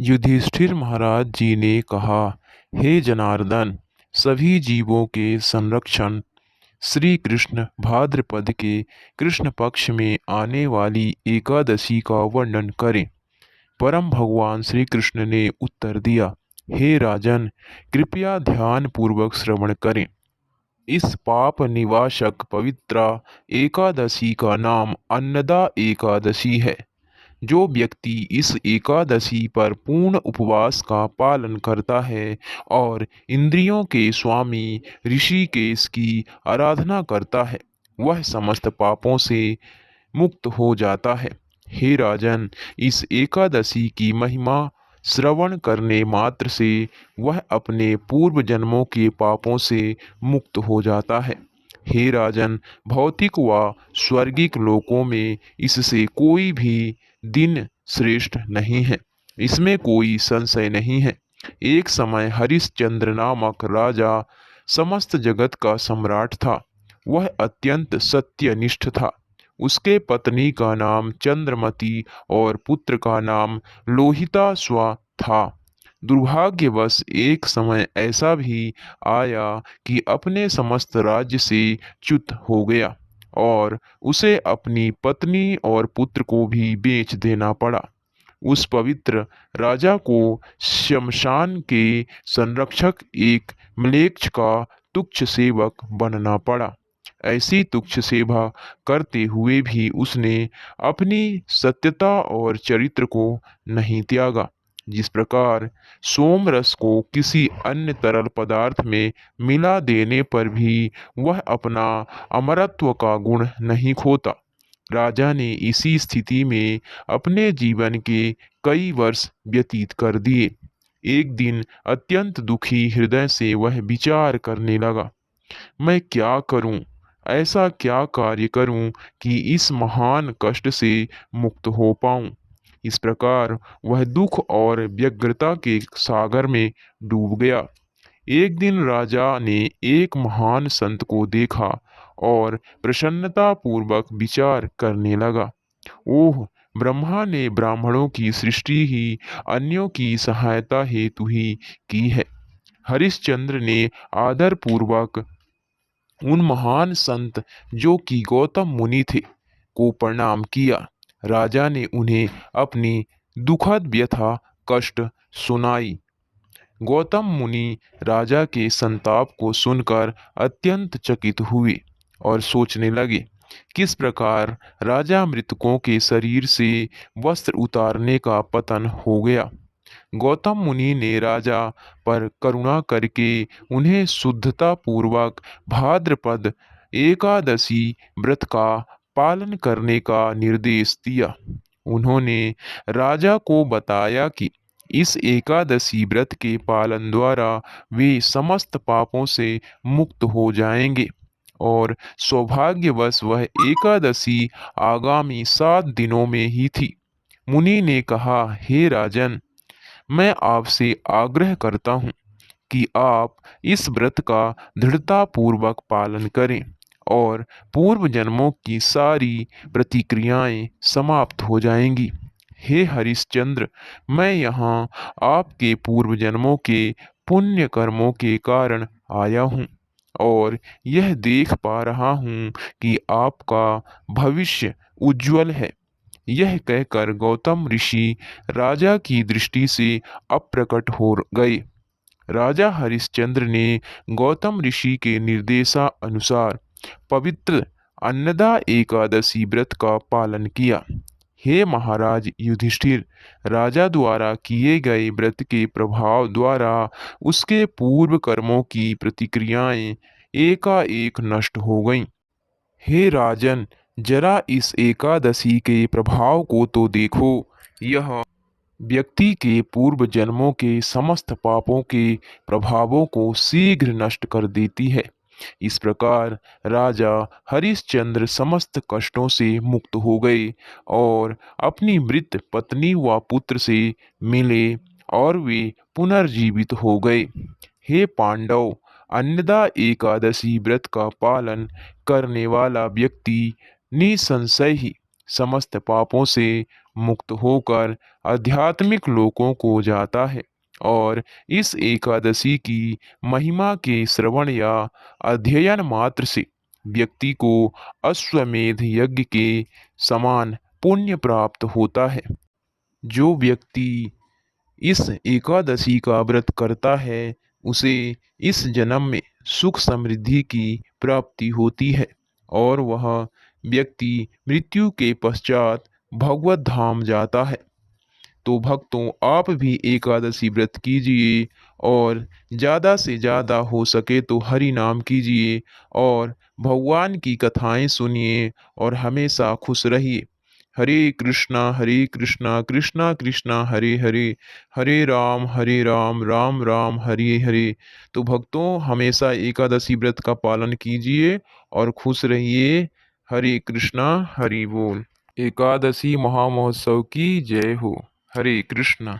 युधिष्ठिर महाराज जी ने कहा, हे जनार्दन, सभी जीवों के संरक्षण श्री कृष्ण भाद्रपद के कृष्ण पक्ष में आने वाली एकादशी का वर्णन करें। परम भगवान श्री कृष्ण ने उत्तर दिया, हे राजन, कृपया ध्यान पूर्वक श्रवण करें। इस पाप निवाशक पवित्रा एकादशी का नाम अन्नदा एकादशी है। जो व्यक्ति इस एकादशी पर पूर्ण उपवास का पालन करता है और इंद्रियों के स्वामी ऋषिकेश की आराधना करता है, वह समस्त पापों से मुक्त हो जाता है। हे राजन, इस एकादशी की महिमा श्रवण करने मात्र से वह अपने पूर्व जन्मों के पापों से मुक्त हो जाता है। हे राजन, भौतिक व स्वर्गिक लोकों में इससे कोई भी दिन श्रेष्ठ नहीं है, इसमें कोई संशय नहीं है। एक समय हरिश्चंद्र नामक राजा समस्त जगत का सम्राट था। वह अत्यंत सत्यनिष्ठ था। उसके पत्नी का नाम चंद्रमती और पुत्र का नाम लोहिताश्वा था। दुर्भाग्यवश एक समय ऐसा भी आया कि अपने समस्त राज्य से च्युत हो गया और उसे अपनी पत्नी और पुत्र को भी बेच देना पड़ा। उस पवित्र राजा को शमशान के संरक्षक एक म्लेच्छ का तुच्छ सेवक बनना पड़ा। ऐसी तुच्छ सेवा करते हुए भी उसने अपनी सत्यता और चरित्र को नहीं त्यागा। जिस प्रकार सोम रस को किसी अन्य तरल पदार्थ में मिला देने पर भी वह अपना अमरत्व का गुण नहीं खोता, राजा ने इसी स्थिति में अपने जीवन के कई वर्ष व्यतीत कर दिए। एक दिन अत्यंत दुखी हृदय से वह विचार करने लगा, मैं क्या करूं? ऐसा क्या कार्य करूं कि इस महान कष्ट से मुक्त हो पाऊं? इस प्रकार वह दुख और व्यग्रता के सागर में डूब गया। एक दिन राजा ने एक महान संत को देखा और प्रसन्नता पूर्वक विचार करने लगा। ओह, ब्रह्मा ने ब्राह्मणों की सृष्टि ही अन्यों की सहायता हेतु ही की है। हरिश्चंद्र ने आदर पूर्वक उन महान संत, जो कि गौतम मुनि थे, को प्रणाम किया। राजा ने उन्हें अपनी दुखद व्यथा कष्ट सुनाई। गौतम मुनि राजा के संताप को सुनकर अत्यंत चकित हुए और सोचने लगे, किस प्रकार राजा मृतकों के शरीर से वस्त्र उतारने का पतन हो गया। गौतम मुनि ने राजा पर करुणा करके उन्हें शुद्धता पूर्वक भाद्रपद एकादशी व्रत का पालन करने का निर्देश दिया। उन्होंने राजा को बताया कि इस एकादशी व्रत के पालन द्वारा वे समस्त पापों से मुक्त हो जाएंगे और सौभाग्यवश वह एकादशी आगामी 7 दिनों में ही थी। मुनि ने कहा, हे राजन, मैं आपसे आग्रह करता हूँ कि आप इस व्रत का दृढ़तापूर्वक पालन करें और पूर्व जन्मों की सारी प्रतिक्रियाएं समाप्त हो जाएंगी। हे हरिश्चंद्र, मैं यहाँ आपके पूर्व जन्मों के पुण्य कर्मों के कारण आया हूँ और यह देख पा रहा हूँ कि आपका भविष्य उज्जवल है। यह कहकर गौतम ऋषि राजा की दृष्टि से अप्रकट हो गए। राजा हरिश्चंद्र ने गौतम ऋषि के निर्देशानुसार पवित्र अन्नदा एकादशी व्रत का पालन किया। हे महाराज युधिष्ठिर, राजा द्वारा किए गए व्रत के प्रभाव द्वारा उसके पूर्व कर्मों की प्रतिक्रियाएं एकाएक नष्ट हो गईं। हे राजन, जरा इस एकादशी के प्रभाव को तो देखो। यह व्यक्ति के पूर्व जन्मों के समस्त पापों के प्रभावों को शीघ्र नष्ट कर देती है। इस प्रकार राजा हरिश्चंद्र समस्त कष्टों से मुक्त हो गए और अपनी मृत पत्नी व पुत्र से मिले और वे पुनर्जीवित हो गए। हे पांडव, अन्नदा एकादशी व्रत का पालन करने वाला व्यक्ति निसंशय ही समस्त पापों से मुक्त होकर आध्यात्मिक लोकों को जाता है। और इस एकादशी की महिमा के श्रवण या अध्ययन मात्र से व्यक्ति को अश्वमेध यज्ञ के समान पुण्य प्राप्त होता है। जो व्यक्ति इस एकादशी का व्रत करता है उसे इस जन्म में सुख समृद्धि की प्राप्ति होती है और वह व्यक्ति मृत्यु के पश्चात भगवत धाम जाता है। तो भक्तों, आप भी एकादशी व्रत कीजिए और ज़्यादा से ज़्यादा हो सके तो हरि नाम कीजिए और भगवान की कथाएं सुनिए और हमेशा खुश रहिए। हरे कृष्णा कृष्णा कृष्णा हरे हरे, हरे राम राम हरे हरे। तो भक्तों, हमेशा एकादशी व्रत का पालन कीजिए और खुश रहिए। हरे कृष्णा, हरि बोल। एकादशी महामहोत्सव की जय हो। हरे कृष्णा।